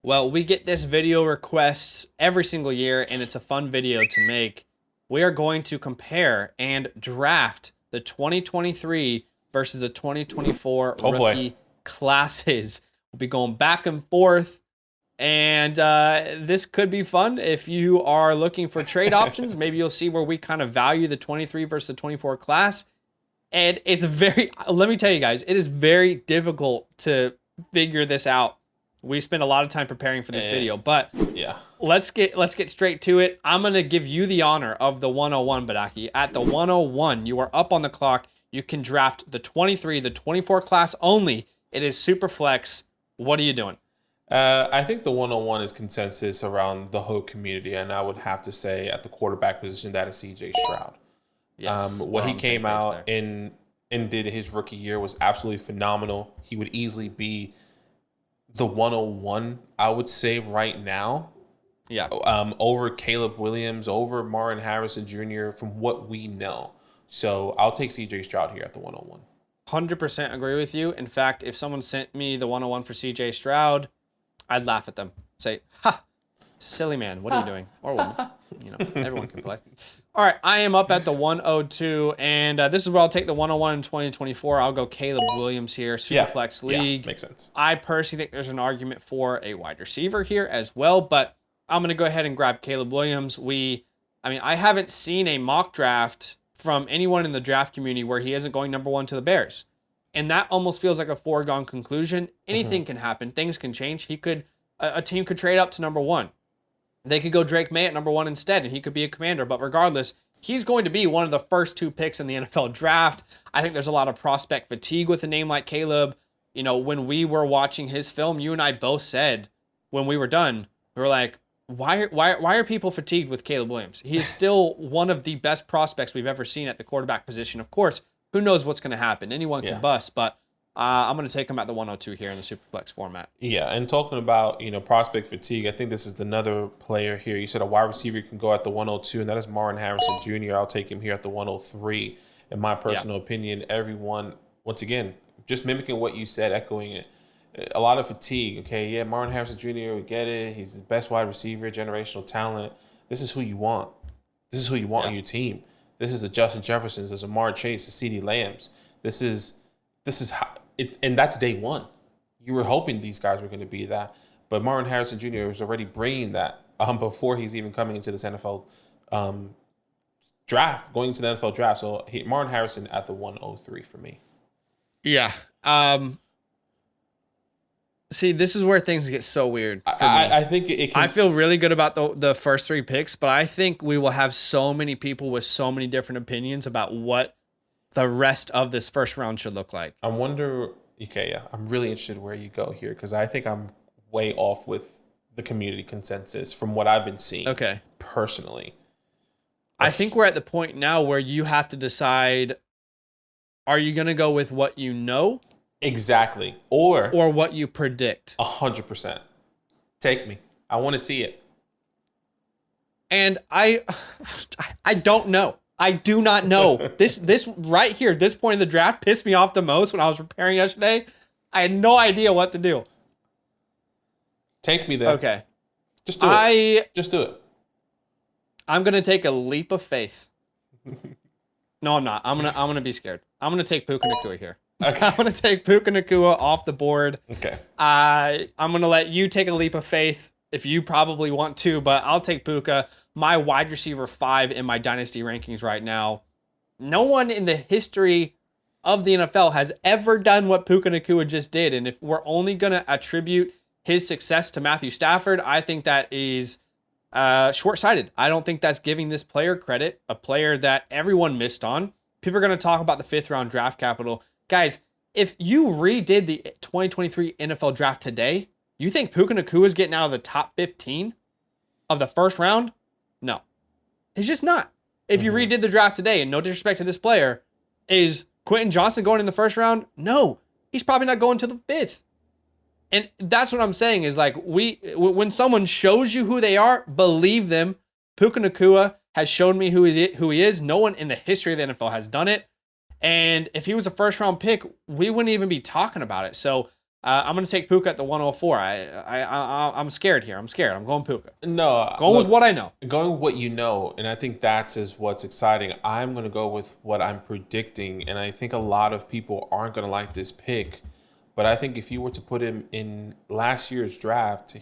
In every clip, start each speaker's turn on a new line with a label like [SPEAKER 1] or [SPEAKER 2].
[SPEAKER 1] Well, we get this video request every single year, and it's a fun video to make. We are going to compare and draft the 2023 versus the 2024
[SPEAKER 2] Oh boy.
[SPEAKER 1] rookie classes. We'll be going back and forth, and this could be fun. If you are looking for trade options, maybe you'll see where we kind of value the 23 versus the 24 class. And it's let me tell you guys, it is very difficult to figure this out. We spent a lot of time preparing for this video, but
[SPEAKER 2] Yeah.
[SPEAKER 1] let's get straight to it. I'm going to give you the honor of the 101, Badaki. At the 101, you are up on the clock. You can draft the 23, the 24 class only. It is super flex. What are you doing?
[SPEAKER 2] I think the 101 is consensus around the whole community, and I would have to say at the quarterback position that is CJ Stroud.
[SPEAKER 1] Yes,
[SPEAKER 2] What
[SPEAKER 1] we're
[SPEAKER 2] he
[SPEAKER 1] on the same
[SPEAKER 2] came
[SPEAKER 1] page
[SPEAKER 2] out
[SPEAKER 1] there.
[SPEAKER 2] and did his rookie year was absolutely phenomenal. He would easily be the 101, I would say right now,
[SPEAKER 1] Yeah.
[SPEAKER 2] over Caleb Williams, over Martin Harrison Jr. from what we know. So I'll take CJ Stroud here at the 101.
[SPEAKER 1] 100% agree with you. In fact, if someone sent me the 101 for CJ Stroud, I'd laugh at them. Say, ha, silly man, what are you doing? Or woman. You know, everyone can play. All right, I am up at the 102, and this is where I'll take the 101 in 2024. I'll go Caleb Williams here, Superflex League.
[SPEAKER 2] Makes sense.
[SPEAKER 1] I personally think there's an argument for a wide receiver here as well, but I'm going to go ahead and grab Caleb Williams. I haven't seen a mock draft from anyone in the draft community where he isn't going number one to the Bears. And that almost feels like a foregone conclusion. Anything can happen. Things can change. A team could trade up to number one. They could go Drake May at number one instead, and he could be a commander. But regardless, he's going to be one of the first two picks in the NFL draft. I think there's a lot of prospect fatigue with a name like Caleb. You know, when we were watching his film, you and I both said when we were done, we were like, why are people fatigued with Caleb Williams? He is still one of the best prospects we've ever seen at the quarterback position. Of course, who knows what's going to happen? Anyone can bust, but I'm going to take him at the 102 here in the Superflex format.
[SPEAKER 2] Yeah, and talking about, prospect fatigue, I think this is another player here. You said a wide receiver can go at the 102, and that is Martin Harrison Jr. I'll take him here at the 103. In my personal opinion, everyone, once again, just mimicking what you said, echoing it, a lot of fatigue. Okay, yeah, Martin Harrison Jr., we get it. He's the best wide receiver, generational talent. This is who you want. This is who you want on your team. This is the Justin Jeffersons, there's Amar Chase, the CeeDee Lambs. This is how it's, and that's day one. You were hoping these guys were going to be that, but Martin Harrison Jr. was already bringing that before he's even coming into this NFL draft, going into the NFL draft. So Martin Harrison at the 103 for me.
[SPEAKER 1] Yeah. See, this is where things get so weird.
[SPEAKER 2] I think it can.
[SPEAKER 1] I feel really good about the first three picks, but I think we will have so many people with so many different opinions about what the rest of this first round should look like.
[SPEAKER 2] I wonder. Okay, yeah, I'm really interested where you go here because I think I'm way off with the community consensus from what I've been seeing.
[SPEAKER 1] Okay.
[SPEAKER 2] Personally,
[SPEAKER 1] I think we're at the point now where you have to decide: are you going to go with what you know?
[SPEAKER 2] Exactly. Or
[SPEAKER 1] what you predict.
[SPEAKER 2] 100%. Take me. I want to see it.
[SPEAKER 1] And I don't know. I do not know. This right here, this point of the draft pissed me off the most when I was preparing yesterday. I had no idea what to do.
[SPEAKER 2] Take me there.
[SPEAKER 1] Okay.
[SPEAKER 2] Just do it. Just do it.
[SPEAKER 1] I'm going to take a leap of faith. No, I'm not. I'm going to be scared. I'm going to take Puka Nacua here.
[SPEAKER 2] Okay.
[SPEAKER 1] I'm going to take Puka Nacua off the board.
[SPEAKER 2] Okay.
[SPEAKER 1] I'm going to let you take a leap of faith if you probably want to, but I'll take Puka. My wide receiver 5 in my Dynasty rankings right now. No one in the history of the NFL has ever done what Puka Nacua just did. And if we're only going to attribute his success to Matthew Stafford, I think that is short-sighted. I don't think that's giving this player credit, a player that everyone missed on. People are going to talk about the 5th round draft capital. Guys, if you redid the 2023 NFL draft today, you think Puka Nacua is getting out of the top 15 of the first round? No. He's just not. If you redid the draft today, and no disrespect to this player, is Quentin Johnson going in the first round? No. He's probably not going to the 5th. And that's what I'm saying is like when someone shows you who they are, believe them. Puka Nacua has shown me who he is. No one in the history of the NFL has done it. And if he was a first round pick, we wouldn't even be talking about it. So I'm going to take Puka at the 104. I'm scared here. I'm scared. I'm going Puka.
[SPEAKER 2] No,
[SPEAKER 1] Going with what I know.
[SPEAKER 2] Going with what you know, and I think that's is what's exciting. I'm going to go with what I'm predicting, and I think a lot of people aren't going to like this pick. But I think if you were to put him in last year's draft,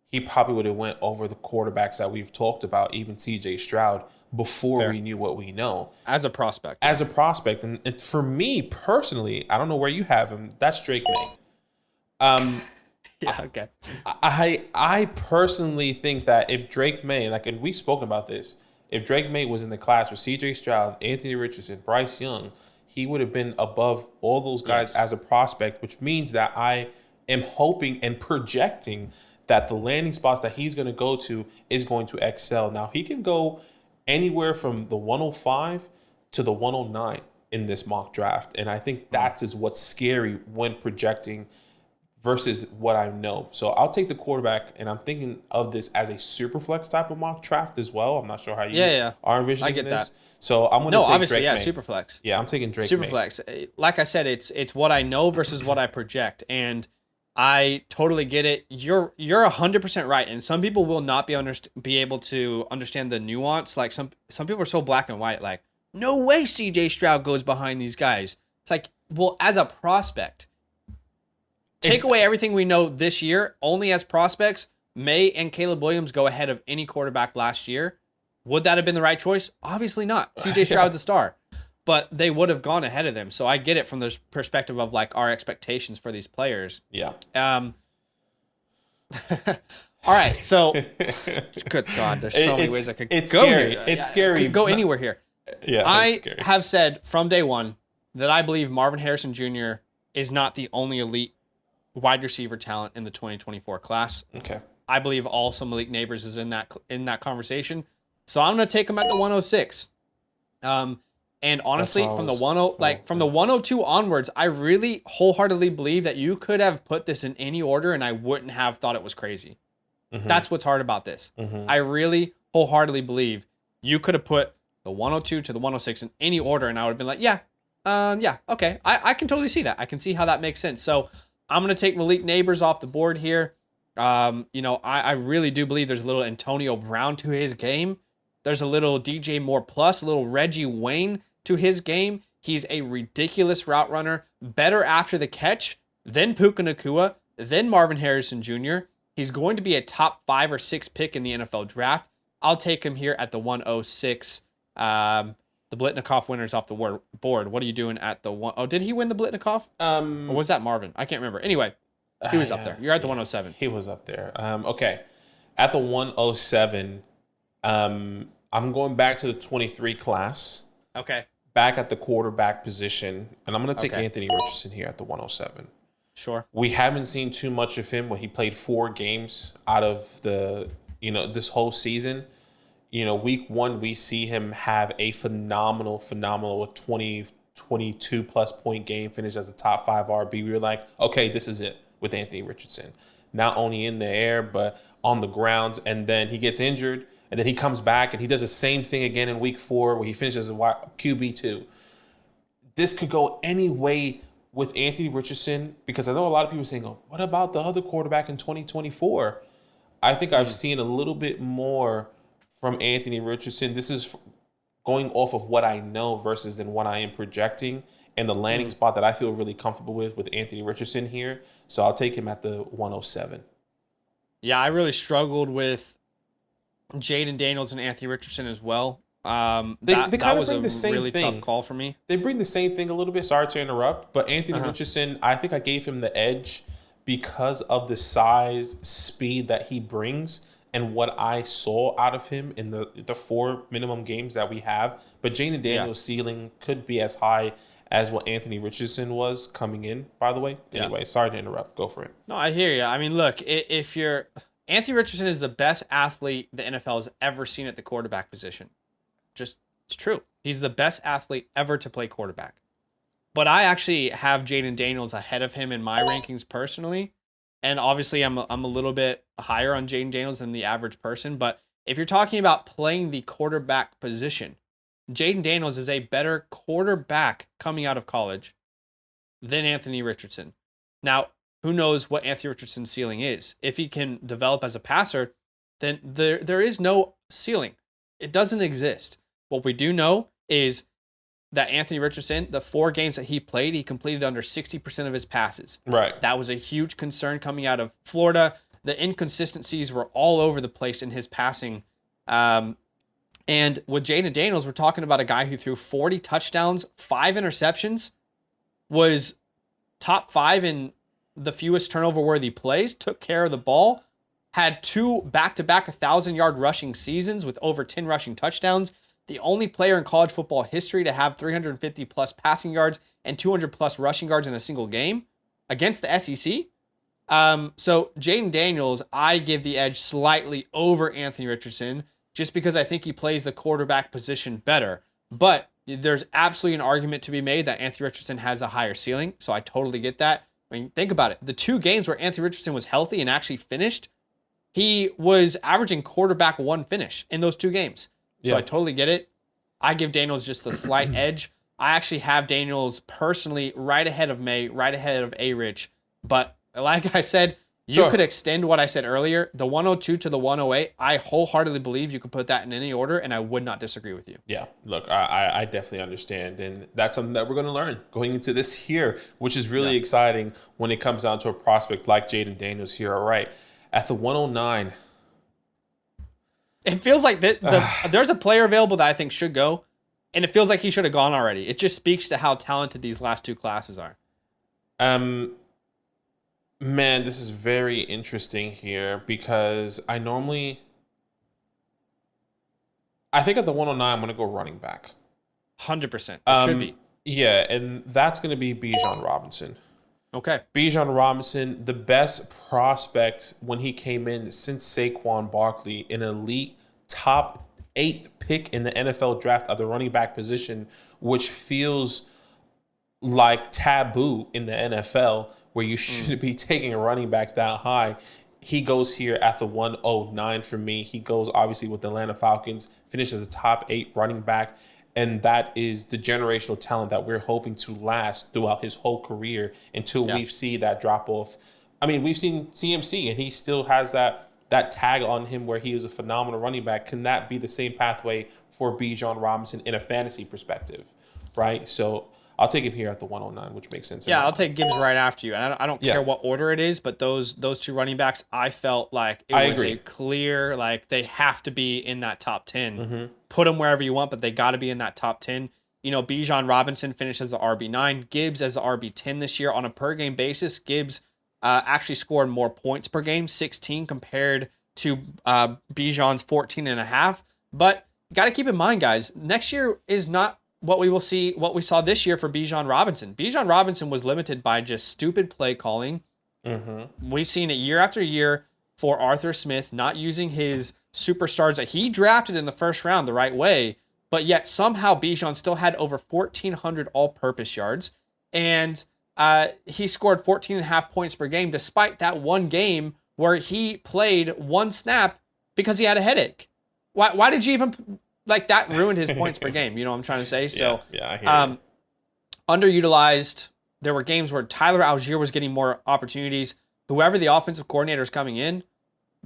[SPEAKER 2] he probably would have went over the quarterbacks that we've talked about, even C.J. Stroud, before we knew what we know.
[SPEAKER 1] As a prospect.
[SPEAKER 2] As a prospect. And it's, for me personally, I don't know where you have him. That's Drake May.
[SPEAKER 1] Yeah, okay.
[SPEAKER 2] I personally think that if Drake May, like, and we've spoken about this, if Drake May was in the class with C.J. Stroud, Anthony Richardson, Bryce Young, he would have been above all those guys as a prospect, which means that I am hoping and projecting that the landing spots that he's going to go to is going to excel. Now, he can go anywhere from the 105 to the 109 in this mock draft. And I think that is what's scary when projecting versus what I know. So I'll take the quarterback, and I'm thinking of this as a super flex type of mock draft as well. I'm not sure how you are envisioning
[SPEAKER 1] I get
[SPEAKER 2] this.
[SPEAKER 1] That.
[SPEAKER 2] So I'm going to take
[SPEAKER 1] obviously,
[SPEAKER 2] Drake May.
[SPEAKER 1] super flex.
[SPEAKER 2] Yeah, I'm taking Drake
[SPEAKER 1] super
[SPEAKER 2] May.
[SPEAKER 1] Flex. Like I said, it's what I know versus what I project, and I totally get it. You're 100% right, and some people will not be able to understand the nuance. Like some people are so black and white. Like, no way C.J. Stroud goes behind these guys. It's like, well, as a prospect, take away everything we know this year. Only as prospects, May and Caleb Williams go ahead of any quarterback last year. Would that have been the right choice? Obviously not. C.J. Stroud's a star, but they would have gone ahead of them. So I get it from the perspective of like our expectations for these players.
[SPEAKER 2] Yeah.
[SPEAKER 1] All right. So, good God, there's so many ways I could go.
[SPEAKER 2] It's scary.
[SPEAKER 1] Here.
[SPEAKER 2] It's scary.
[SPEAKER 1] Could go anywhere here.
[SPEAKER 2] Yeah.
[SPEAKER 1] I have said from day one that I believe Marvin Harrison Jr. is not the only elite wide receiver talent in the 2024 class.
[SPEAKER 2] Okay.
[SPEAKER 1] I believe also Malik Neighbors is in that conversation. So I'm going to take him at the 106. And honestly, from the 102 onwards, I really wholeheartedly believe that you could have put this in any order and I wouldn't have thought it was crazy. Mm-hmm. That's what's hard about this. Mm-hmm. I really wholeheartedly believe you could have put the 102 to the 106 in any order and I would have been like, yeah, okay. I can totally see that. I can see how that makes sense. So I'm going to take Malik Neighbors off the board here. I really do believe there's a little Antonio Brown to his game. There's a little DJ Moore plus, a little Reggie Wayne to his game. He's a ridiculous route runner, better after the catch than Puka Nacua, than Marvin Harrison Jr. He's going to be a top 5 or 6 pick in the NFL draft. I'll take him here at the 106. The Blitnikoff winner's off the board. What are you doing at the one? Oh, did he win the Blitnikoff? Or was that Marvin? I can't remember. Anyway, he was up there. You're at the 107.
[SPEAKER 2] He was up there. Okay. At the 107, I'm going back to the 23 class.
[SPEAKER 1] Okay.
[SPEAKER 2] Back at the quarterback position. And I'm going to take Anthony Richardson here at the 107.
[SPEAKER 1] Sure.
[SPEAKER 2] We haven't seen too much of him when he played 4 games out of the, this whole season. Week 1, we see him have a phenomenal 20, 22 plus point game, finish as a top 5 RB. We were like, okay, this is it with Anthony Richardson. Not only in the air, but on the ground. And then he gets injured. And then he comes back and he does the same thing again in week 4 where he finishes as a QB2. This could go any way with Anthony Richardson because I know a lot of people are saying, oh, what about the other quarterback in 2024? I think I've seen a little bit more from Anthony Richardson. This is going off of what I know versus than what I am projecting and the landing spot that I feel really comfortable with Anthony Richardson here. So I'll take him at the 107.
[SPEAKER 1] Yeah, I really struggled with Jaden Daniels and Anthony Richardson as well.
[SPEAKER 2] They kind of bring the same
[SPEAKER 1] really
[SPEAKER 2] thing.
[SPEAKER 1] Tough call for me.
[SPEAKER 2] They bring the same thing a little bit. Sorry to interrupt, but Anthony Richardson, I think I gave him the edge because of the size, speed that he brings, and what I saw out of him in the 4 minimum games that we have. But Jaden Daniels' ceiling could be as high as what Anthony Richardson was coming in, by the way. Anyway, sorry to interrupt. Go for it.
[SPEAKER 1] No, I hear you. I mean, look, if you're... Anthony Richardson is the best athlete the NFL has ever seen at the quarterback position. Just, it's true. He's the best athlete ever to play quarterback. But I actually have Jaden Daniels ahead of him in my rankings personally. And obviously I'm a little bit higher on Jaden Daniels than the average person. But if you're talking about playing the quarterback position, Jaden Daniels is a better quarterback coming out of college than Anthony Richardson. Now, who knows what Anthony Richardson's ceiling is. If he can develop as a passer, then there is no ceiling. It doesn't exist. What we do know is that Anthony Richardson, the 4 games that he played, he completed under 60% of his passes.
[SPEAKER 2] Right.
[SPEAKER 1] That was a huge concern coming out of Florida. The inconsistencies were all over the place in his passing. And with Jaden Daniels, we're talking about a guy who threw 40 touchdowns, 5 interceptions, was top 5 in the fewest turnover-worthy plays, took care of the ball, had 2 back-to-back 1,000-yard rushing seasons with over 10 rushing touchdowns. The only player in college football history to have 350-plus passing yards and 200-plus rushing yards in a single game against the SEC. So Jaden Daniels, I give the edge slightly over Anthony Richardson just because I think he plays the quarterback position better. But there's absolutely an argument to be made that Anthony Richardson has a higher ceiling, so I totally get that. I mean, think about it. The 2 games where Anthony Richardson was healthy and actually finished, he was averaging quarterback 1 finish in those 2 games. So I totally get it. I give Daniels just a slight edge. I actually have Daniels personally right ahead of May, right ahead of A-Rich. But like I said, you could extend what I said earlier. The 102 to the 108, I wholeheartedly believe you could put that in any order, and I would not disagree with you.
[SPEAKER 2] Yeah, look, I definitely understand. And that's something that we're going to learn going into this year, which is really exciting when it comes down to a prospect like Jaden Daniels here. All right, at the 109.
[SPEAKER 1] It feels like there's a player available that I think should go, and it feels like he should have gone already. It just speaks to how talented these last 2 classes are.
[SPEAKER 2] Man, this is very interesting here because I think at the 109, I'm going to go running back.
[SPEAKER 1] 100%. It should be.
[SPEAKER 2] Yeah, and that's going to be Bijan Robinson.
[SPEAKER 1] Okay.
[SPEAKER 2] Bijan Robinson, the best prospect when he came in since Saquon Barkley, an elite top 8 pick in the NFL draft at the running back position, which feels like taboo in the NFL, where you shouldn't be taking a running back that high. He goes here at the 109 for me. He goes obviously with the Atlanta Falcons, finishes a top 8 running back. And that is the generational talent that we're hoping to last throughout his whole career until we see that drop off. I mean, we've seen CMC and he still has that tag on him where he was a phenomenal running back. Can that be the same pathway for Bijan Robinson in a fantasy perspective, right? So I'll take him here at the 109, which makes sense.
[SPEAKER 1] Yeah, I'll take Gibbs right after you. And I don't care what order it is, but those 2 running backs, I felt like it was a clear, like they have to be in that top 10. Mm-hmm. Put them wherever you want, but they got to be in that top 10. You know, Bijan Robinson finished as the RB9, Gibbs as the RB10 this year. On a per-game basis, Gibbs actually scored more points per game, 16 compared to Bijan's 14.5. But you got to keep in mind, guys, next year is not what we saw this year for Bijan Robinson. Bijan Robinson was limited by just stupid play calling. Mm-hmm. We've seen it year after year for Arthur Smith not using his superstars that he drafted in the first round the right way, but yet somehow Bijan still had over 1,400 all-purpose yards, and he scored 14.5 points per game despite that one game where he played 1 snap because he had a headache. Why did you even... Like, that ruined his points per game. You know what I'm trying to say? So,
[SPEAKER 2] I hear you.
[SPEAKER 1] Underutilized. There were games where Tyler Algier was getting more opportunities. Whoever the offensive coordinator is coming in,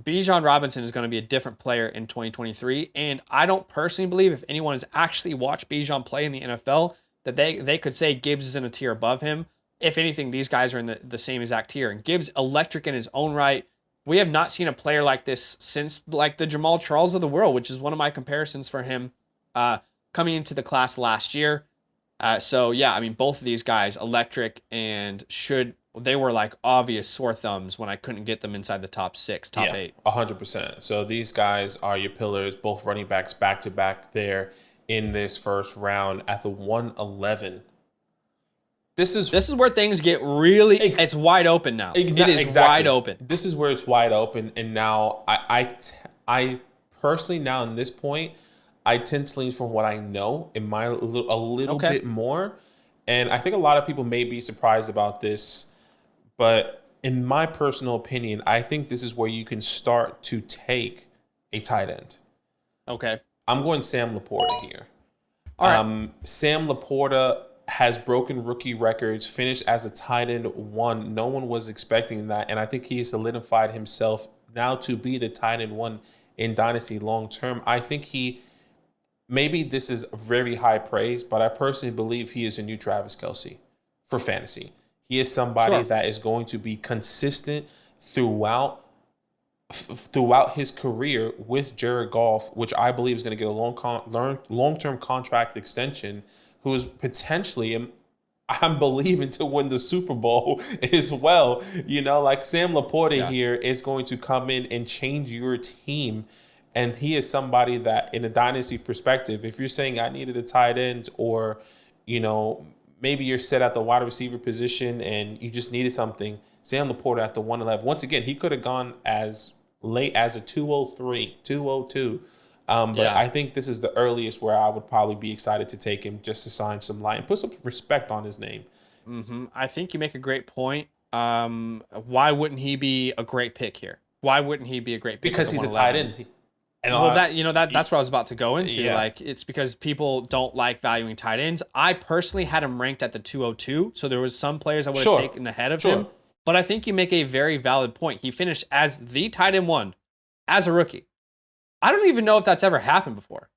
[SPEAKER 1] Bijan Robinson is going to be a different player in 2023. And I don't personally believe if anyone has actually watched Bijan play in the NFL that they could say Gibbs is in a tier above him. If anything, these guys are in the same exact tier. And Gibbs, electric in his own right. We have not seen a player like this since like the Jamal Charles of the world, which is one of my comparisons for him coming into the class last year. So yeah, I mean, both of these guys, electric, and they were like obvious sore thumbs when I couldn't get them inside the top 6, top 8.
[SPEAKER 2] 100%. So these guys are your pillars, both running backs back to back there in this first round at the 111. This is
[SPEAKER 1] where things get really. It's wide open now. It is wide open.
[SPEAKER 2] This is where it's wide open, and now I personally now in this point, I tend to lean from what I know a little bit more, and I think a lot of people may be surprised about this, but in my personal opinion, I think this is where you can start to take a tight end.
[SPEAKER 1] Okay,
[SPEAKER 2] I'm going Sam Laporta here.
[SPEAKER 1] All right.
[SPEAKER 2] Sam Laporta. has broken rookie records, finished as a tight end 1. No one was expecting that. And I think he solidified himself now to be the tight end 1 in Dynasty long term. I think maybe this is very high praise, but I personally believe he is a new Travis Kelce for fantasy. He is somebody that is going to be consistent throughout his career with Jared Goff, which I believe is going to get a long-term contract extension, who is potentially, I'm believing, to win the Super Bowl as well. Like Sam Laporta here is going to come in and change your team. And he is somebody that, in a dynasty perspective, if you're saying I needed a tight end, or, maybe you're set at the wide receiver position and you just needed something, Sam Laporta at the 111. Once again, he could have gone as late as a 203, 202. But I think this is the earliest where I would probably be excited to take him, just to sign some light and put some respect on his name.
[SPEAKER 1] Mm-hmm. I think you make a great point. Why wouldn't he be a great pick here? Why wouldn't he be a great pick?
[SPEAKER 2] Because he's a tight end.
[SPEAKER 1] That's what I was about to go into.
[SPEAKER 2] Yeah.
[SPEAKER 1] Like, it's because people don't like valuing tight ends. I personally had him ranked at the 202, so there was some players I would have taken ahead of him. But I think you make a very valid point. He finished as the tight end 1 as a rookie. I don't even know if that's ever happened before.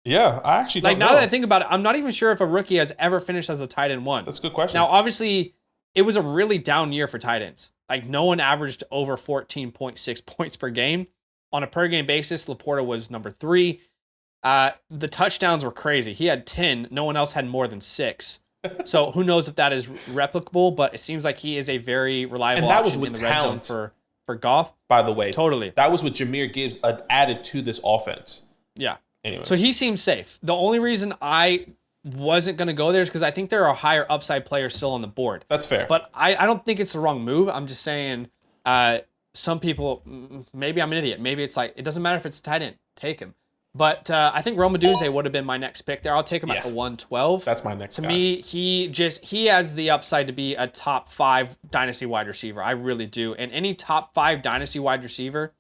[SPEAKER 2] Yeah, I actually don't know.
[SPEAKER 1] Now that I think about it, I'm not even sure if a rookie has ever finished as a tight end 1.
[SPEAKER 2] That's a good question.
[SPEAKER 1] Now, obviously, it was a really down year for tight ends. Like, no one averaged over 14.6 points per game. On a per game basis, Laporta was number 3. The touchdowns were crazy. He had 10. No one else had more than 6. So who knows if that is replicable, but it seems like he is a very reliable option in the red zone for Goff.
[SPEAKER 2] By the way.
[SPEAKER 1] Totally.
[SPEAKER 2] That was what Jahmyr Gibbs added to this offense.
[SPEAKER 1] Yeah.
[SPEAKER 2] Anyway.
[SPEAKER 1] So he seems safe. The only reason I wasn't going to go there is because I think there are higher upside players still on the board.
[SPEAKER 2] That's fair.
[SPEAKER 1] But I don't think it's the wrong move. I'm just saying some people, maybe I'm an idiot. Maybe it's like, it doesn't matter if it's tight end. Take him. But I think Rome Odunze would have been my next pick there. I'll take him at the 112.
[SPEAKER 2] That's my next guy.
[SPEAKER 1] To me, he has the upside to be a top 5 dynasty wide receiver. I really do. And any top 5 dynasty wide receiver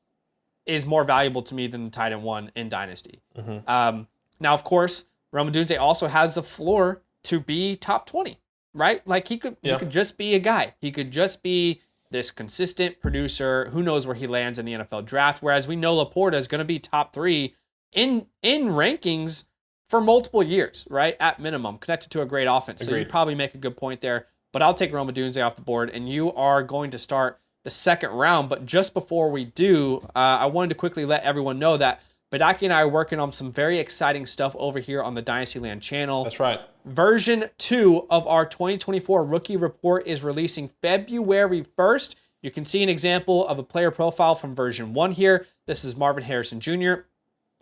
[SPEAKER 1] is more valuable to me than the tight end 1 in dynasty. Mm-hmm. Now, of course, Rome Odunze also has the floor to be top 20, right? Like he could just be a guy. He could just be this consistent producer. Who knows where he lands in the NFL draft? Whereas we know Laporta is going to be top 3 in rankings for multiple years, right? At minimum, connected to a great offense.
[SPEAKER 2] Agreed.
[SPEAKER 1] So you probably make a good point there. But I'll take Rome Odunze off the board, and you are going to start the second round. But just before we do, I wanted to quickly let everyone know that Badaki and I are working on some very exciting stuff over here on the Dynastyland channel.
[SPEAKER 2] That's right.
[SPEAKER 1] Version 2 of our 2024 Rookie Report is releasing February 1st. You can see an example of a player profile from version 1 here. This is Marvin Harrison Jr.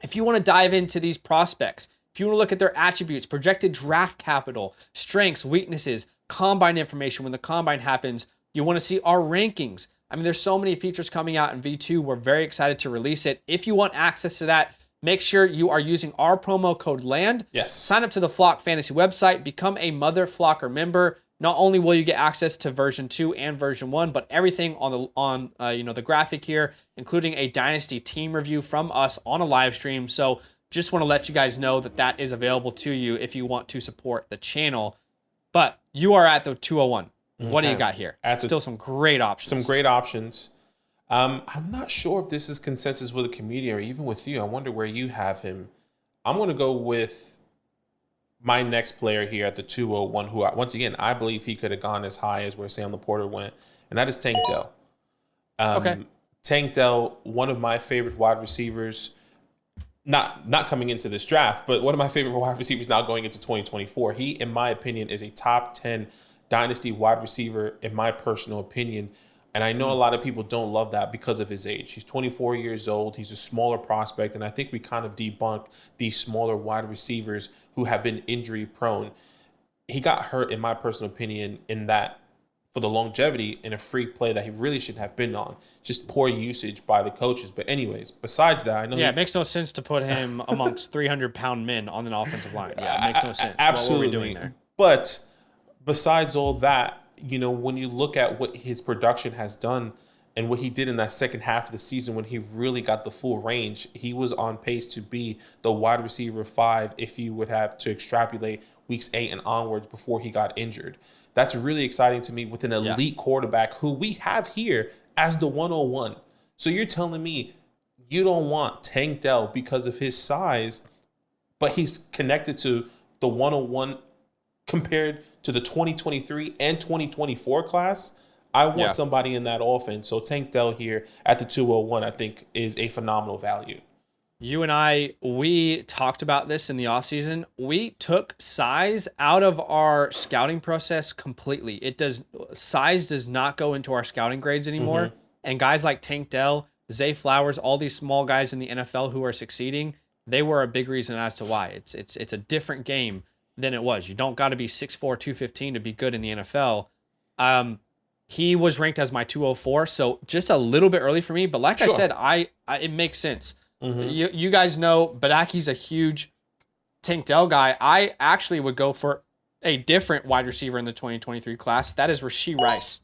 [SPEAKER 1] If you want to dive into these prospects, if you want to look at their attributes, projected draft capital, strengths, weaknesses, combine information when the combine happens, you want to see our rankings. I mean, there's so many features coming out in V2. We're very excited to release it. If you want access to that, make sure you are using our promo code LAND.
[SPEAKER 2] Yes.
[SPEAKER 1] Sign up to the Flock Fantasy website, become a Mother Flocker member. Not only will you get access to version 2 and version 1, but everything on the graphic here, including a Dynasty team review from us on a live stream. So just want to let you guys know that that is available to you if you want to support the channel. But you are at the 201. Okay. What do you got here? Still some great options.
[SPEAKER 2] Some great options. I'm not sure if this is consensus with the community or even with you. I wonder where you have him. I'm going to go with my next player here at the 201, who, once again, I believe he could have gone as high as where Sam Laporta went, and that is Tank Dell.
[SPEAKER 1] Okay.
[SPEAKER 2] Tank Dell, one of my favorite wide receivers, not coming into this draft, but one of my favorite wide receivers now going into 2024. He, in my opinion, is a top 10 dynasty wide receiver, in my personal opinion. And I know a lot of people don't love that because of his age. He's 24 years old. He's a smaller prospect. And I think we kind of debunked these smaller wide receivers who have been injury prone. He got hurt, in my personal opinion, in that for the longevity in a free play that he really shouldn't have been on. Just poor usage by the coaches. But anyways, besides that, I know.
[SPEAKER 1] Yeah, it makes no sense to put him amongst 300-pound men on an offensive line. Yeah, it makes no sense.
[SPEAKER 2] Absolutely.
[SPEAKER 1] What were we doing there?
[SPEAKER 2] But besides all that, when you look at what his production has done, and what he did in that second half of the season when he really got the full range, he was on pace to be the wide receiver 5 if you would have to extrapolate weeks 8 and onwards before he got injured. That's really exciting to me with an elite quarterback who we have here as the 101. So you're telling me you don't want Tank Dell because of his size, but he's connected to the 101 compared to the 2023 and 2024 class? I want somebody in that offense. So Tank Dell here at the 201, I think, is a phenomenal value.
[SPEAKER 1] You and I, we talked about this in the offseason. We took size out of our scouting process completely. Size does not go into our scouting grades anymore. Mm-hmm. And guys like Tank Dell, Zay Flowers, all these small guys in the NFL who are succeeding, they were a big reason as to why. It's a different game than it was. You don't got to be 6'4", 215 to be good in the NFL. He was ranked as my 204, so just a little bit early for me. But like I said, it makes sense. Mm-hmm. You guys know Badaki's a huge Tank Dell guy. I actually would go for a different wide receiver in the 2023 class. That is Rashee Rice.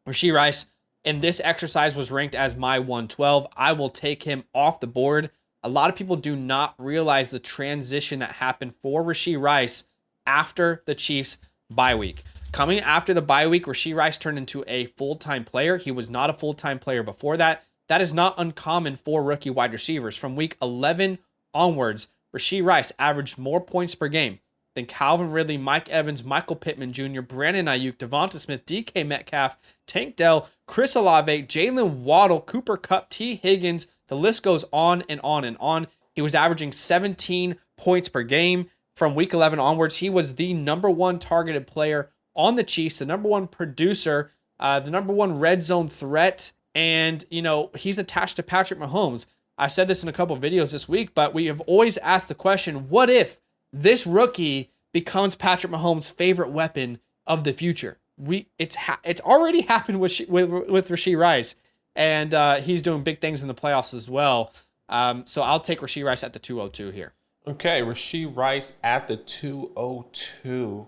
[SPEAKER 1] Rashee Rice in this exercise was ranked as my 112. I will take him off the board. A lot of people do not realize the transition that happened for Rashee Rice after the Chiefs bye week. Coming after the bye week, Rashee Rice turned into a full-time player. He was not a full-time player before that. That is not uncommon for rookie wide receivers. From week 11 onwards, Rashee Rice averaged more points per game than Calvin Ridley, Mike Evans, Michael Pittman Jr., Brandon Ayuk, Devonta Smith, DK Metcalf, Tank Dell, Chris Olave, Jalen Waddle, Cooper Kupp, T. Higgins. The list goes on and on and on. He was averaging 17 points per game. From week 11 onwards, he was the number one targeted player on the Chiefs, the number one producer, the number one red zone threat. And, he's attached to Patrick Mahomes. I've said this in a couple of videos this week, but we have always asked the question, what if this rookie becomes Patrick Mahomes' favorite weapon of the future? It's already happened with Rashee Rice, and he's doing big things in the playoffs as well. So I'll take Rashee Rice at the 202 here. Okay,
[SPEAKER 2] Rashee Rice at the 202.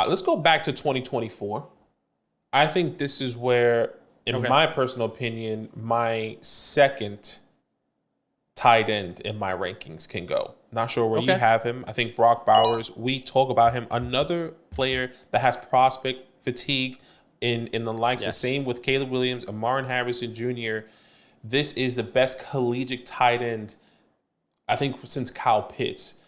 [SPEAKER 2] Let's go back to 2024. I think this is where, in my personal opinion, my second tight end in my rankings can go. Not sure where you have him. I think Brock Bowers, we talk about him. Another player that has prospect fatigue in the likes. The same with Caleb Williams, Amari Harrison Jr. This is the best collegiate tight end, I think, since Kyle Pitts.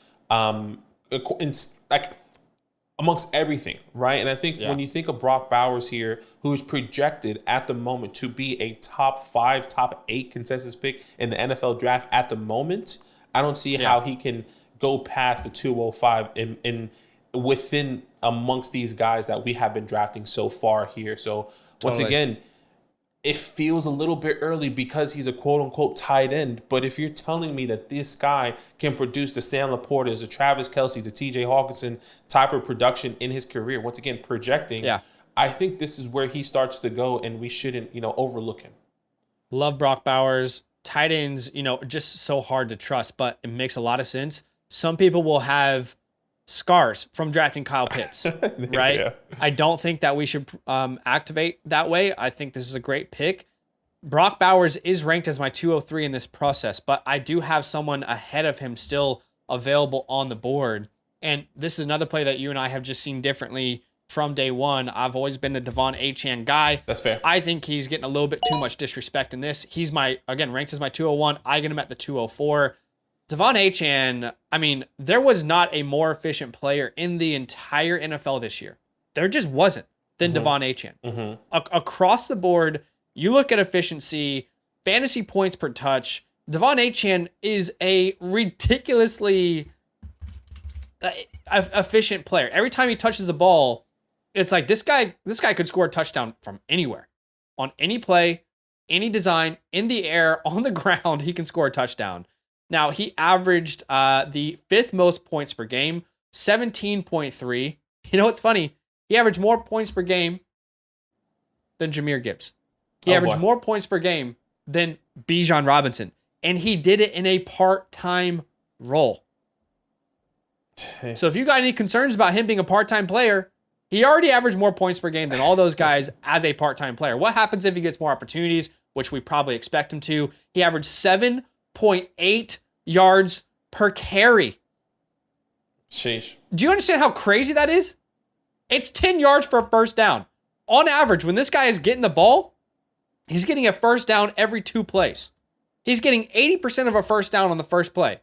[SPEAKER 2] Amongst everything, right? And I think when you think of Brock Bowers here, who's projected at the moment to be a top 5, top 8 consensus pick in the NFL draft at the moment, I don't see how he can go past the 205 in within amongst these guys that we have been drafting so far here. So once again, it feels a little bit early because he's a quote-unquote tight end. But if you're telling me that this guy can produce the Sam Laportas, the Travis Kelce, the TJ Hawkinson type of production in his career, once again, projecting, I think this is where he starts to go, and we shouldn't, overlook him.
[SPEAKER 1] Love Brock Bowers. Tight ends, just so hard to trust, but it makes a lot of sense. Some people will have scars from drafting Kyle Pitts, right? Yeah. I don't think that we should activate that way. I think this is a great pick. Brock Bowers is ranked as my 203 in this process, but I do have someone ahead of him still available on the board. And this is another play that you and I have just seen differently from day one. I've always been the Devon Achane guy.
[SPEAKER 2] That's fair.
[SPEAKER 1] I think he's getting a little bit too much disrespect in this. He's ranked as my 201. I get him at the 204. Devon Achane, there was not a more efficient player in the entire NFL this year. There just wasn't than Devon Achane. Mm-hmm. Across the board, you look at efficiency, fantasy points per touch, Devon Achane is a ridiculously efficient player. Every time he touches the ball, it's like this guy could score a touchdown from anywhere. On any play, any design, in the air, on the ground, he can score a touchdown. Now, he averaged the 5th most points per game, 17.3. You know what's funny? He averaged more points per game than Jahmyr Gibbs. He averaged more points per game than Bijan Robinson. And he did it in a part-time role. So if you got any concerns about him being a part-time player, He already averaged more points per game than all those guys as a part-time player. What happens if he gets more opportunities, which we probably expect him to? He averaged 7.8 yards per carry.
[SPEAKER 2] Sheesh.
[SPEAKER 1] Do you understand how crazy that is? It's 10 yards for a first down. On average, when this guy is getting the ball, he's getting a first down every 2 plays. He's getting 80% of a first down on the first play.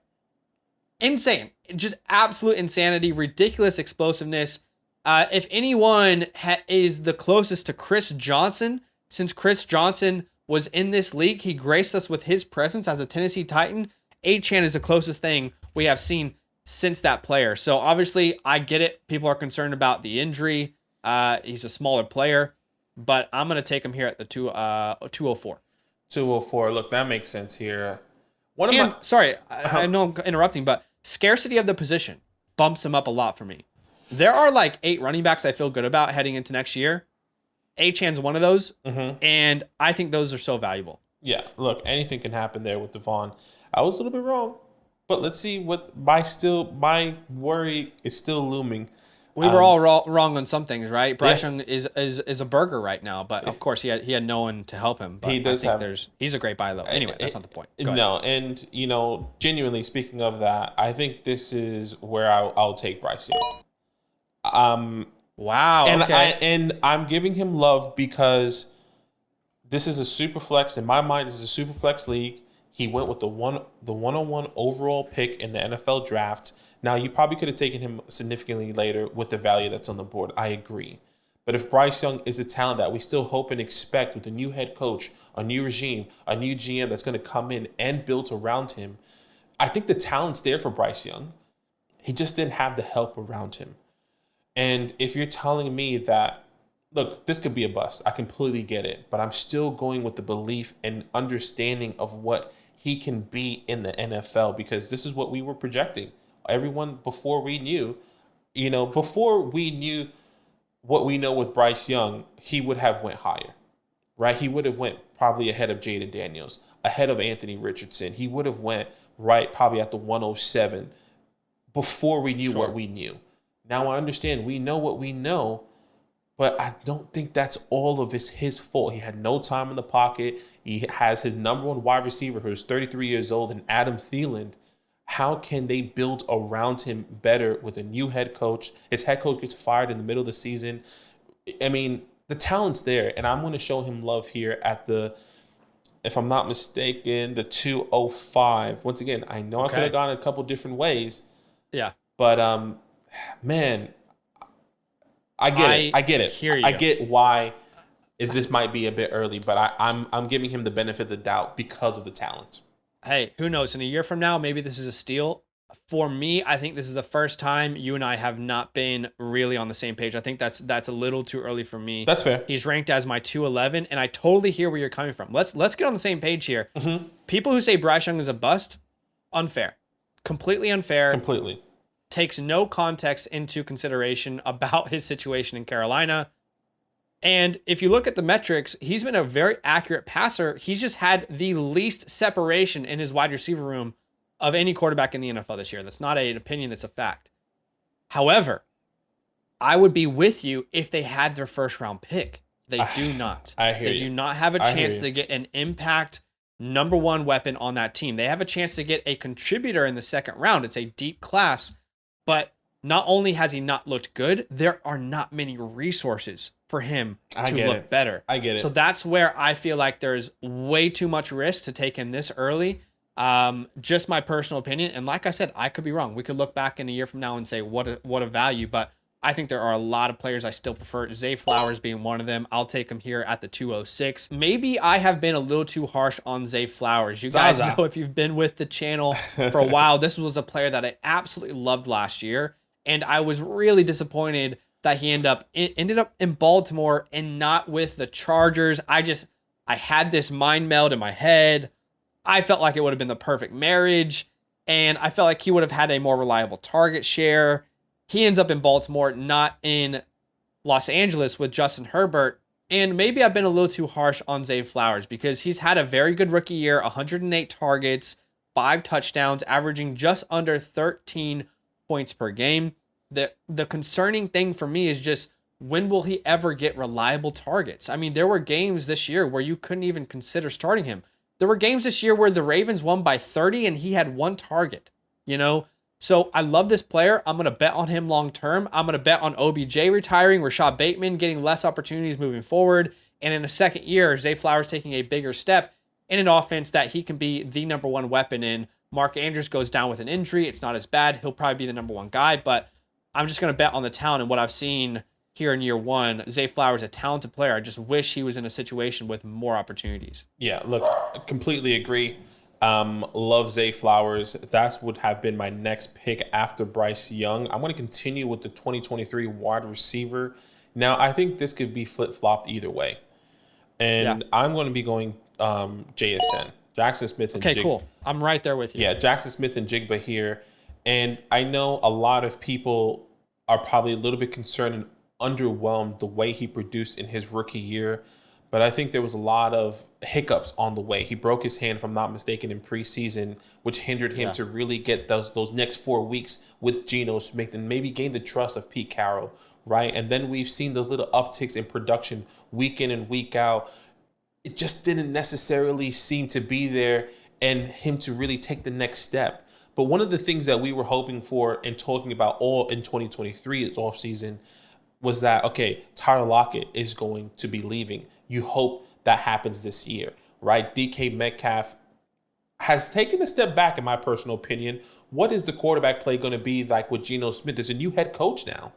[SPEAKER 1] Insane. Just absolute insanity, ridiculous explosiveness. If anyone is the closest to Chris Johnson, since Chris Johnson was in this league, he graced us with his presence as a Tennessee Titan. Achane is the closest thing we have seen since that player. So obviously, I get it. People are concerned about the injury. He's a smaller player, but I'm going to take him here at the 204.
[SPEAKER 2] 204. Look, that makes sense here.
[SPEAKER 1] Sorry, I know I'm interrupting, but scarcity of the position bumps him up a lot for me. There are like 8 running backs I feel good about heading into next year. Achane's one of those, and I think those are so valuable.
[SPEAKER 2] Yeah, look, anything can happen there with Devon. I was a little bit wrong, but let's see what my worry is still looming.
[SPEAKER 1] We were all wrong on some things, right? Bryce Young is a burger right now, but of course he had no one to help him. But
[SPEAKER 2] he does
[SPEAKER 1] he's a great buy though. Anyway, that's not the point.
[SPEAKER 2] No, and genuinely speaking of that, I think this is where I'll take Bryce Young.
[SPEAKER 1] Wow.
[SPEAKER 2] And I'm giving him love because this is a super flex. In my mind, this is a super flex league. He went with the 101 overall pick in the NFL draft. Now, you probably could have taken him significantly later with the value that's on the board. I agree. But if Bryce Young is a talent that we still hope and expect with a new head coach, a new regime, a new GM that's going to come in and build around him, I think the talent's there for Bryce Young. He just didn't have the help around him. And if you're telling me that, look, this could be a bust, I completely get it. But I'm still going with the belief and understanding of what he can be in the NFL, because this is what we were projecting. Everyone before we knew what we know with Bryce Young, he would have went higher, right? He would have went probably ahead of Jaden Daniels, ahead of Anthony Richardson. He would have went right probably at the 107 before we knew what we knew. Now I understand we know what we know, but I don't think that's all of his fault. He had no time in the pocket. He has his number one wide receiver who's 33 years old and Adam Thielen. How can they build around him better with a new head coach? His head coach gets fired in the middle of the season. I mean, the talent's there, and I'm going to show him love here at if I'm not mistaken, the 205. Once again, I know I could have gone a couple different ways.
[SPEAKER 1] Yeah.
[SPEAKER 2] But, man, I get it. I get it. I get why this might be a bit early, but I'm giving him the benefit of the doubt because of the talent.
[SPEAKER 1] Hey, who knows? In a year from now, maybe this is a steal. For me, I think this is the first time you and I have not been really on the same page. I think that's a little too early for me.
[SPEAKER 2] That's fair.
[SPEAKER 1] He's ranked as my 211, and I totally hear where you're coming from. Let's get on the same page here. Mm-hmm. People who say Bryce Young is a bust, unfair. Completely unfair.
[SPEAKER 2] Completely.
[SPEAKER 1] Takes no context into consideration about his situation in Carolina. And if you look at the metrics, he's been a very accurate passer. He's just had the least separation in his wide receiver room of any quarterback in the NFL this year. That's not an opinion, that's a fact. However, I would be with you if they had their first round pick. They do not. They do not have a chance to get an impact number one weapon on that team. They have a chance to get a contributor in the second round. It's a deep class, but not only has he not looked good, there are not many resources for him to look better.
[SPEAKER 2] I get it.
[SPEAKER 1] So that's where I feel like there's way too much risk to take him this early. Just my personal opinion. And like I said, I could be wrong. We could look back in a year from now and say, what a value. But I think there are a lot of players I still prefer. Zay Flowers being one of them. I'll take him here at the 206. Maybe I have been a little too harsh on Zay Flowers. You guys know, if you've been with the channel for a while, this was a player that I absolutely loved last year. And I was really disappointed that he ended up in Baltimore and not with the Chargers. I had this mind meld in my head. I felt like it would have been the perfect marriage, and I felt like he would have had a more reliable target share. He ends up in Baltimore, not in Los Angeles with Justin Herbert. And maybe I've been a little too harsh on Zay Flowers because he's had a very good rookie year, 108 targets, 5 touchdowns, averaging just under 13 points per game. The concerning thing for me is just when will he ever get reliable targets? I mean, there were games this year where you couldn't even consider starting him. There were games this year where the Ravens won by 30 and he had 1 target, you know? So I love this player. I'm going to bet on him long term. I'm going to bet on OBJ retiring, Rashad Bateman getting less opportunities moving forward, and in the second year, Zay Flowers taking a bigger step in an offense that he can be the number 1 weapon in. Mark Andrews goes down with an injury. It's not as bad. He'll probably be the number 1 guy, but I'm just going to bet on the talent and what I've seen here in year 1. Zay Flowers, a talented player. I just wish he was in a situation with more opportunities.
[SPEAKER 2] Yeah, look, completely agree. Love Zay Flowers. That would have been my next pick after Bryce Young. I'm going to continue with the 2023 wide receiver. Now, I think this could be flip-flopped either way. And I'm going to be going JSN, Jackson Smith and Jigba.
[SPEAKER 1] Okay, cool. I'm right there with you.
[SPEAKER 2] Yeah, Jackson Smith and Jigba here. And I know a lot of people are probably a little bit concerned and underwhelmed the way he produced in his rookie year. But I think there was a lot of hiccups on the way. He broke his hand, if I'm not mistaken, in preseason, which hindered him to really get those next 4 weeks with Geno Smith and maybe gain the trust of Pete Carroll, right? And then we've seen those little upticks in production week in and week out. It just didn't necessarily seem to be there and him to really take the next step. But one of the things that we were hoping for and talking about all in 2023, its offseason, was that, okay, Tyler Lockett is going to be leaving. You hope that happens this year, right? DK Metcalf has taken a step back, in my personal opinion. What is the quarterback play going to be like with Geno Smith? There's a new head coach now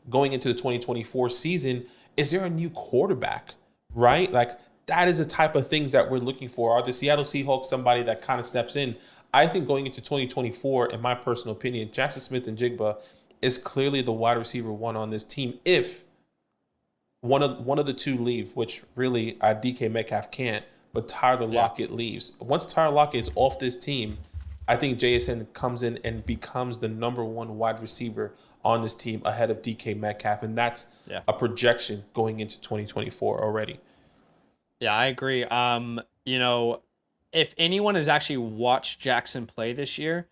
[SPEAKER 2] going into the 2024 season. Is there a new quarterback, right? Like, that is the type of things that we're looking for. Are the Seattle Seahawks somebody that kind of steps in? I think going into 2024, in my personal opinion, Jackson Smith and Jigba is clearly the wide receiver 1 on this team. If one of the two leave, which really DK Metcalf can't, but Tyler Lockett leaves. Once Tyler Lockett is off this team, I think JSN comes in and becomes the number 1 wide receiver on this team ahead of DK Metcalf. And that's a projection going into 2024 already.
[SPEAKER 1] Yeah, I agree. You know, if anyone has actually watched Jackson play this year,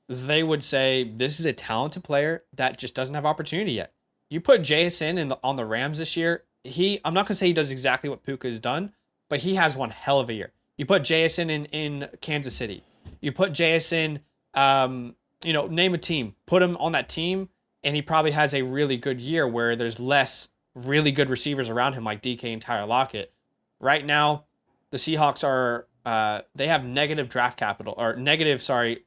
[SPEAKER 1] they would say this is a talented player that just doesn't have opportunity yet. You put JSN on the Rams this year, I'm not going to say he does exactly what Puka has done, but he has one hell of a year. You put JSN in Kansas City. You put JSN, name a team. Put him on that team, and he probably has a really good year where there's less really good receivers around him like DK and Tyler Lockett. Right now, the Seahawks are they have negative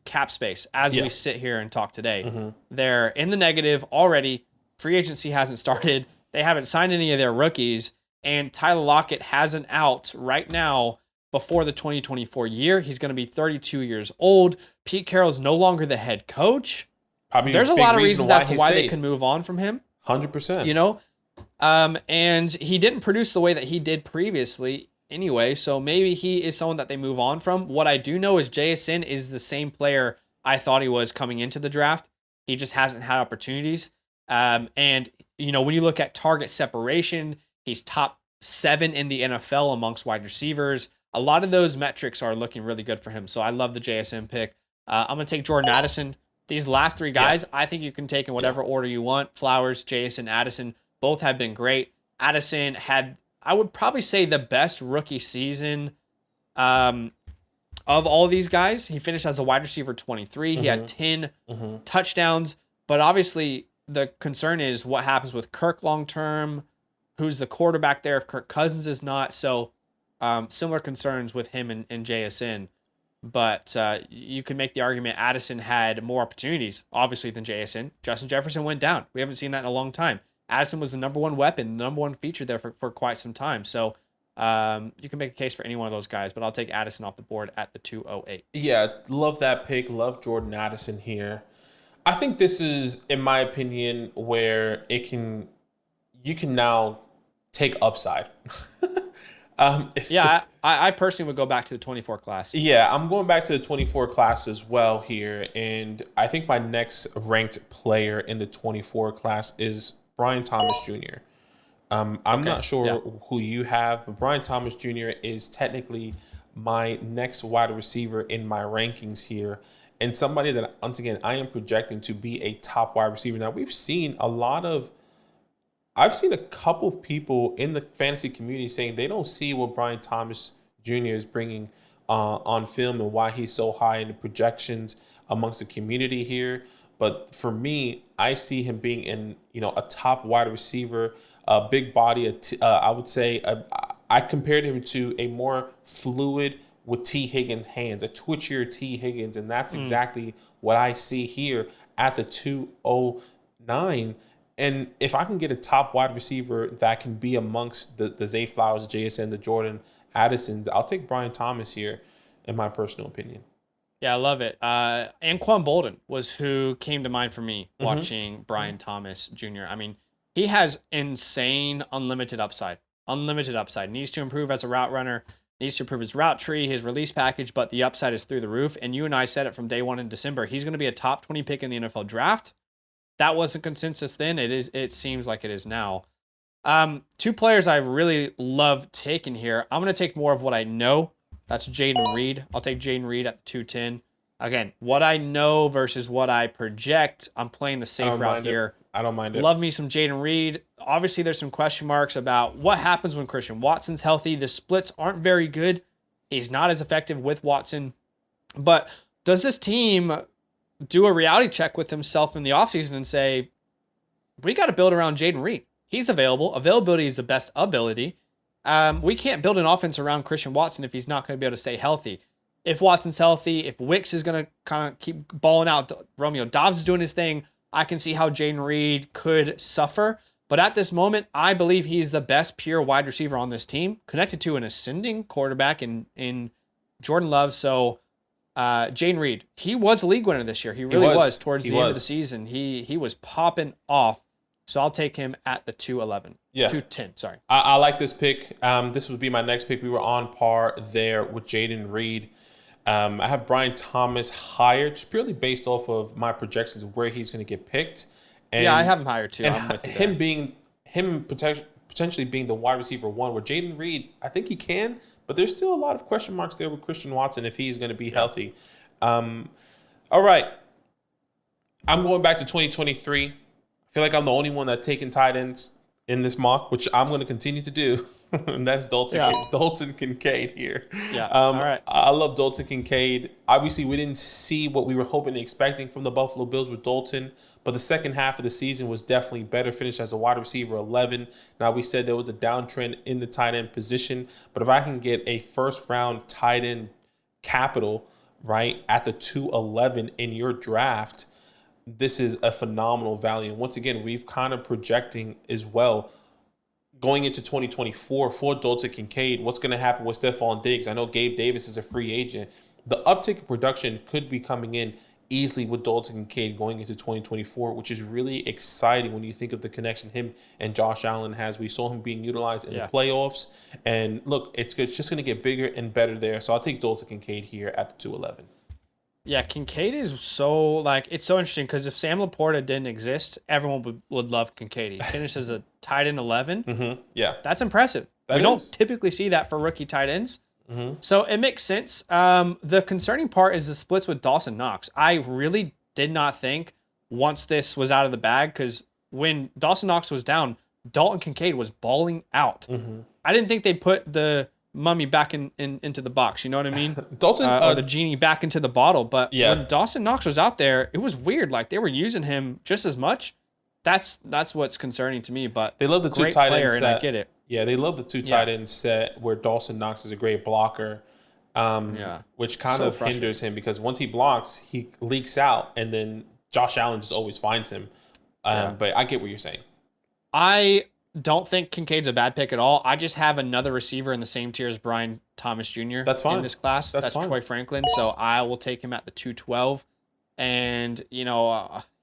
[SPEAKER 1] cap space as we sit here and talk today. Mm-hmm. They're in the negative already. Free agency hasn't started. They haven't signed any of their rookies, and Tyler Lockett has an out right now before the 2024 year. He's going to be 32 years old. Pete Carroll's no longer the head coach. There's a lot of reasons as to why they can move on from him.
[SPEAKER 2] 100%.
[SPEAKER 1] You know, and he didn't produce the way that he did previously anyway, so maybe he is someone that they move on from. What I do know is JSN is the same player I thought he was coming into the draft. He just hasn't had opportunities. And, you know, when you look at target separation, he's top 7 in the NFL amongst wide receivers. A lot of those metrics are looking really good for him. So I love the JSN pick. I'm going to take Jordan Addison. These last 3 guys, I think you can take in whatever order you want. Flowers, Jason, Addison, both have been great. Addison had, I would probably say, the best rookie season of all of these guys. He finished as a wide receiver 23. He had 10 touchdowns. But obviously, the concern is what happens with Kirk long term. Who's the quarterback there if Kirk Cousins is not? So similar concerns with him and JSN. But you can make the argument Addison had more opportunities, obviously, than JSN. Justin Jefferson went down. We haven't seen that in a long time. Addison was the number 1 weapon, the number 1 feature there for quite some time. So you can make a case for any one of those guys, but I'll take Addison off the board at the 208.
[SPEAKER 2] Yeah, love that pick. Love Jordan Addison here. I think this is, in my opinion, where you can now take upside.
[SPEAKER 1] I personally would go back to the 24 class.
[SPEAKER 2] Yeah, I'm going back to the 24 class as well here. And I think my next ranked player in the 24 class is Brian Thomas Jr. I'm not sure who you have, but Brian Thomas Jr. is technically my next wide receiver in my rankings here. And somebody that, once again, I am projecting to be a top wide receiver. Now, we've seen a lot of I've seen a couple of people in the fantasy community saying they don't see what Brian Thomas Jr. is bringing on film and why he's so high in the projections amongst the community here. But for me, I see him being in, a top wide receiver, a big body. I would say I compared him to a more fluid with T. Higgins' hands, a twitchier T. Higgins, and that's exactly what I see here at the 209. And if I can get a top wide receiver that can be amongst the Zay Flowers, JSN, the Jordan Addisons, I'll take Brian Thomas here, in my personal opinion.
[SPEAKER 1] Yeah, I love it. Anquan Bolden was who came to mind for me watching Brian Thomas Jr. I mean, he has insane unlimited upside. Unlimited upside. Needs to improve as a route runner. Needs to improve his route tree, his release package, but the upside is through the roof. And you and I said it from day one in December. He's going to be a top 20 pick in the NFL draft. That wasn't consensus then. It seems like it is now. Two players I really love taking here. I'm going to take more of what I know. That's Jaden Reed. I'll take Jaden Reed at the 210. Again, what I know versus what I project. I'm playing the safe route here.
[SPEAKER 2] I don't mind it.
[SPEAKER 1] Love me some Jaden Reed. Obviously, there's some question marks about what happens when Christian Watson's healthy. The splits aren't very good. He's not as effective with Watson. But does this team do a reality check with himself in the offseason and say, we got to build around Jaden Reed? He's available. Availability is the best ability. We can't build an offense around Christian Watson if he's not going to be able to stay healthy. If Watson's healthy, if Wicks is going to kind of keep balling out, Romeo Dobbs is doing his thing, I can see how Jaden Reed could suffer. But at this moment, I believe he's the best pure wide receiver on this team, connected to an ascending quarterback in Jordan Love. So Jaden Reed, he was a league winner this year. He really was towards the end of the season. He was popping off. So I'll take him at the 211. Yeah. 210, sorry.
[SPEAKER 2] I like this pick. This would be my next pick. We were on par there with Jaden Reed. I have Brian Thomas higher, just purely based off of my projections of where he's going to get picked. And,
[SPEAKER 1] yeah, I have him higher too.
[SPEAKER 2] And I'm with him potentially being the wide receiver one, where Jaden Reed, I think he can, but there's still a lot of question marks there with Christian Watson if he's going to be healthy. All right. I'm going back to 2023. I feel like I'm the only one that's taken tight ends in this mock, which I'm going to continue to do. And that's Dalton Kincaid here.
[SPEAKER 1] Yeah. All right.
[SPEAKER 2] I love Dalton Kincaid. Obviously, we didn't see what we were hoping and expecting from the Buffalo Bills with Dalton, but the second half of the season was definitely better. Finished as a wide receiver 11. Now, we said there was a downtrend in the tight end position, but if I can get a first round tight end capital, right, at the 211 in your draft, this is a phenomenal value. And once again, we've kind of projecting as well going into 2024 for Dalton Kincaid, what's going to happen with Stephon Diggs? I know Gabe Davis is a free agent. The uptick in production could be coming in easily with Dalton Kincaid going into 2024, which is really exciting when you think of the connection him and Josh Allen has. We saw him being utilized in the playoffs. And look, it's just going to get bigger and better there. So I'll take Dalton Kincaid here at the 211.
[SPEAKER 1] Yeah, Kincaid is so, it's so interesting because if Sam Laporta didn't exist, everyone would love Kincaid. He finished as a tight end 11.
[SPEAKER 2] Mm-hmm. Yeah.
[SPEAKER 1] That's impressive. We don't typically see that for rookie tight ends. Mm-hmm. So it makes sense. The concerning part is the splits with Dawson Knox. I really did not think once this was out of the bag, because when Dawson Knox was down, Dalton Kincaid was balling out. Mm-hmm. I didn't think they'd put the mummy back into the box, you know what I mean?
[SPEAKER 2] Dalton
[SPEAKER 1] or the genie back into the bottle. But when Dawson Knox was out there, it was weird. Like they were using him just as much. That's what's concerning to me. But
[SPEAKER 2] they love the two tight ends set.
[SPEAKER 1] And I get it.
[SPEAKER 2] Yeah, they love the two tight ends set where Dawson Knox is a great blocker, which kind of hinders him because once he blocks, he leaks out, and then Josh Allen just always finds him. But I get what you're saying.
[SPEAKER 1] I don't think Kincaid's a bad pick at all. I just have another receiver in the same tier as Brian Thomas Jr.
[SPEAKER 2] That's fine.
[SPEAKER 1] In this class. That's Troy Franklin. So I will take him at the 212. And,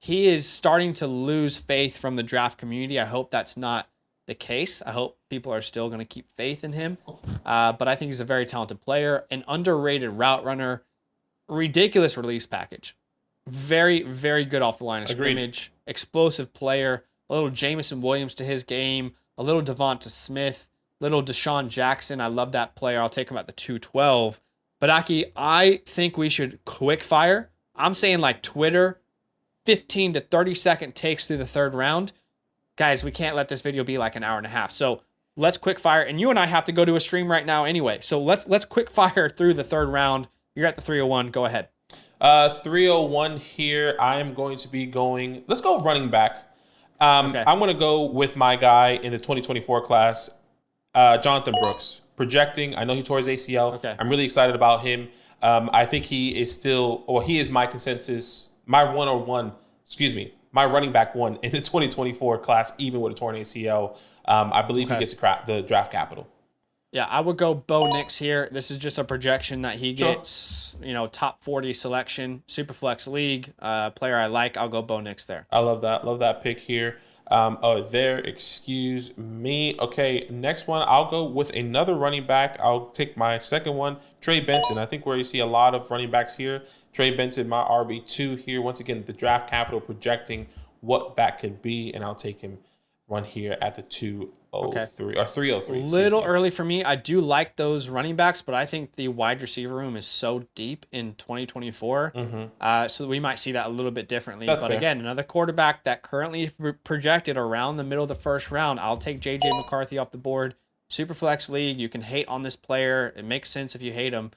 [SPEAKER 1] he is starting to lose faith from the draft community. I hope that's not the case. I hope people are still going to keep faith in him. But I think he's a very talented player, an underrated route runner, ridiculous release package. Very, very good off the line of scrimmage, explosive player. A little Jamison Williams to his game, a little Devonta Smith, little Deshaun Jackson. I love that player. I'll take him at the 212. But Aki, I think we should quick fire. I'm saying like Twitter, 15 to 30 second takes through the third round. guys, we can't let this video be like an hour and a half. So let's quick fire. And you and I have to go to a stream right now anyway. So let's quick fire through the third round. You're at the 301. Go ahead.
[SPEAKER 2] 301 here. I am going to be going. Let's go running back. Okay. I'm going to go with my guy in the 2024 class, Jonathan Brooks. Projecting. I know he tore his ACL.
[SPEAKER 1] Okay.
[SPEAKER 2] I'm really excited about him. I think he is still, or he is my consensus, my running back one in the 2024 class, even with a torn ACL. I believe he gets the draft capital.
[SPEAKER 1] Yeah, I would go Bo Nix here. This is just a projection that he gets, top 40 selection, Superflex League, player I like. I'll go Bo Nix there.
[SPEAKER 2] I love that. Love that pick here. Excuse me. Okay, next one, I'll go with another running back. I'll take my second one, Trey Benson. I think where you see a lot of running backs here. Trey Benson, my RB2 here. Once again, the draft capital projecting what that could be, and I'll take him one here at the 203 or 303.
[SPEAKER 1] Little early for me. I do like those running backs, but I think the wide receiver room is so deep in 2024. So we might see that a little bit differently. But again, another quarterback that currently projected around the middle of the first round. I'll take J.J. McCarthy off the board. Superflex League. You can hate on this player. It makes sense if you hate him.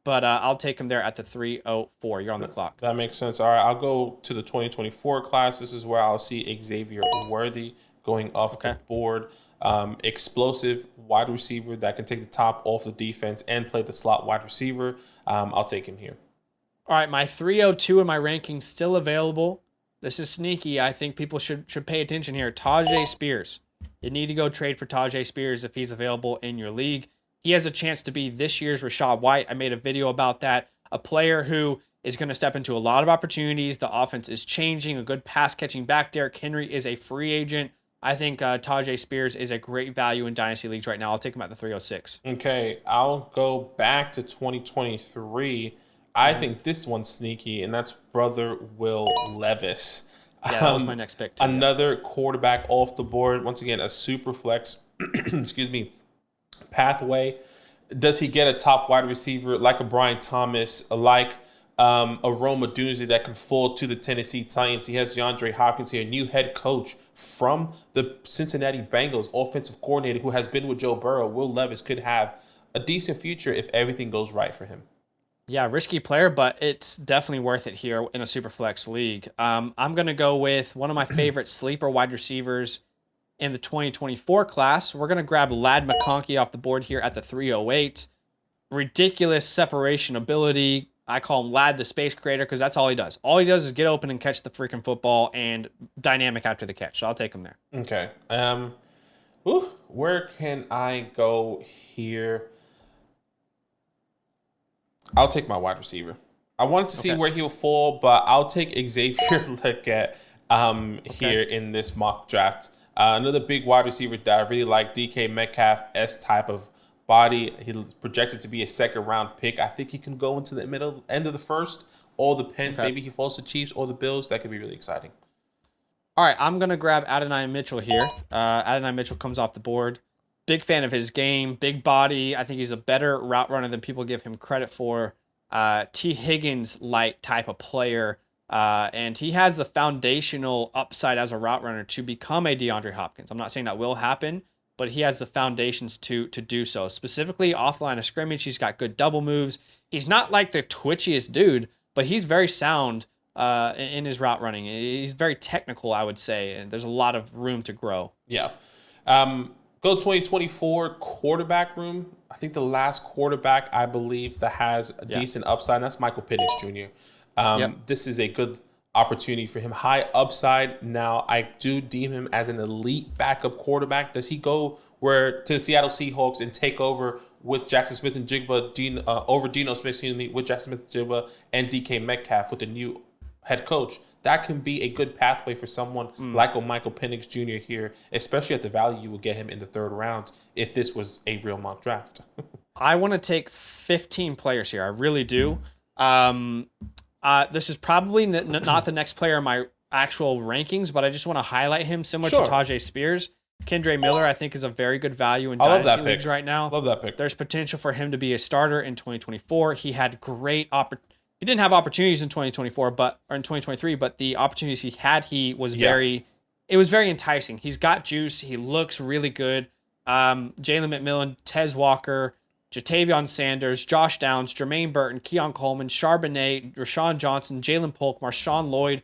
[SPEAKER 1] But I'll take him there at the 304. You're on the clock.
[SPEAKER 2] That makes sense. All right, I'll go to the 2024 class. This is where I'll see Xavier Worthy going off the board. Explosive wide receiver that can take the top off the defense and play the slot wide receiver. I'll take him here.
[SPEAKER 1] All right, my 302 in my rankings still available. This is sneaky. I think people should pay attention here. Tajay Spears. You need to go trade for Tajay Spears if he's available in your league. He has a chance to be this year's Rachaad White. I made a video about that. A player who is going to step into a lot of opportunities. The offense is changing. A good pass catching back. Derrick Henry is a free agent. I think Tajay Spears is a great value in Dynasty Leagues right now. I'll take him at the 306.
[SPEAKER 2] Okay, I'll go back to 2023. I think this one's sneaky, and that's brother Will Levis.
[SPEAKER 1] Yeah, that was my next pick too.
[SPEAKER 2] Another quarterback off the board. Once again, a super flex, pathway. Does he get a top wide receiver like a Brian Thomas, like a Roma Dunze that can fall to the Tennessee Titans? He has DeAndre Hopkins here, new head coach from the Cincinnati Bengals, offensive coordinator who has been with Joe Burrow. Will Levis could have a decent future if everything goes right for him.
[SPEAKER 1] Yeah, risky player, but it's definitely worth it here in a super flex league. I'm going to go with one of my favorite sleeper wide receivers in the 2024 class. We're going to grab Ladd McConkey off the board here at the 308. Ridiculous separation ability. I call him Ladd the space creator because that's all he does. All he does is get open and catch the freaking football and dynamic after the catch. So I'll take him there.
[SPEAKER 2] Okay. Where can I go here? I'll take my wide receiver. I wanted to see where he'll fall, but I'll take Xavier Leggett here in this mock draft. Another big wide receiver that I really like, DK Metcalf, S type of body. He's projected to be a second-round pick. I think he can go into the end of the first. All depends. Maybe he falls to Chiefs or the Bills. That could be really exciting.
[SPEAKER 1] All right, I'm going to grab Adonai Mitchell here. Adonai Mitchell comes off the board. Big fan of his game. Big body. I think he's a better route runner than people give him credit for. T. Higgins-like type of player. And he has the foundational upside as a route runner to become a DeAndre Hopkins. I'm not saying that will happen, but he has the foundations to do so. Specifically, off line of scrimmage, he's got good double moves. He's not like the twitchiest dude, but he's very sound in his route running. He's very technical, I would say, and there's a lot of room to grow.
[SPEAKER 2] Yeah. Go 2024 quarterback room. I think the last quarterback I believe that has a decent upside, and that's Michael Penix Jr. This is a good opportunity for him. High upside. Now, I do deem him as an elite backup quarterback. Does he go to the Seattle Seahawks and take over with Jackson Smith and Jigba, over Dino Smith, with Jackson Smith and Jigba and DK Metcalf with the new head coach? That can be a good pathway for someone like a Michael Penix Jr. here, especially at the value you will get him in the third round if this was a real mock draft.
[SPEAKER 1] I want to take 15 players here. I really do. This is probably not the next player in my actual rankings, but I just want to highlight him similar to Tajay Spears. Kendre Miller, I think, is a very good value in Dynasty Leagues right now.
[SPEAKER 2] Love that pick.
[SPEAKER 1] There's potential for him to be a starter in 2024. He had great He didn't have opportunities in 2024, or in 2023, but the opportunities he had, he was very it was very enticing. He's got juice. He looks really good. Jalen McMillan, Tez Walker, Jatavion Sanders, Josh Downs, Jermaine Burton, Keon Coleman, Charbonnet, Rashawn Johnson, Jalen Polk, Marshawn Lloyd,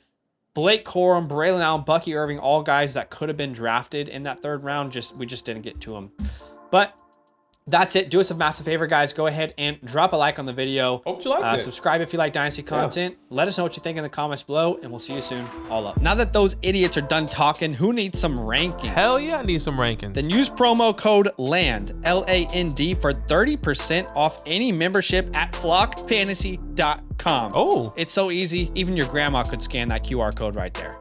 [SPEAKER 1] Blake Corum, Braylon Allen, Bucky Irving, all guys that could have been drafted in that third round. We just didn't get to them. But that's it. Do us a massive favor, guys. Go ahead and drop a like on the video.
[SPEAKER 2] Hope you liked it.
[SPEAKER 1] Subscribe if you like Dynasty content. Yeah. Let us know what you think in the comments below, and we'll see you soon. All up. Now that those idiots are done talking, who needs some rankings?
[SPEAKER 2] Hell yeah, I need some rankings.
[SPEAKER 1] Then use promo code LAND, LAND, for 30% off any membership at flockfantasy.com.
[SPEAKER 2] Oh.
[SPEAKER 1] It's so easy. Even your grandma could scan that QR code right there.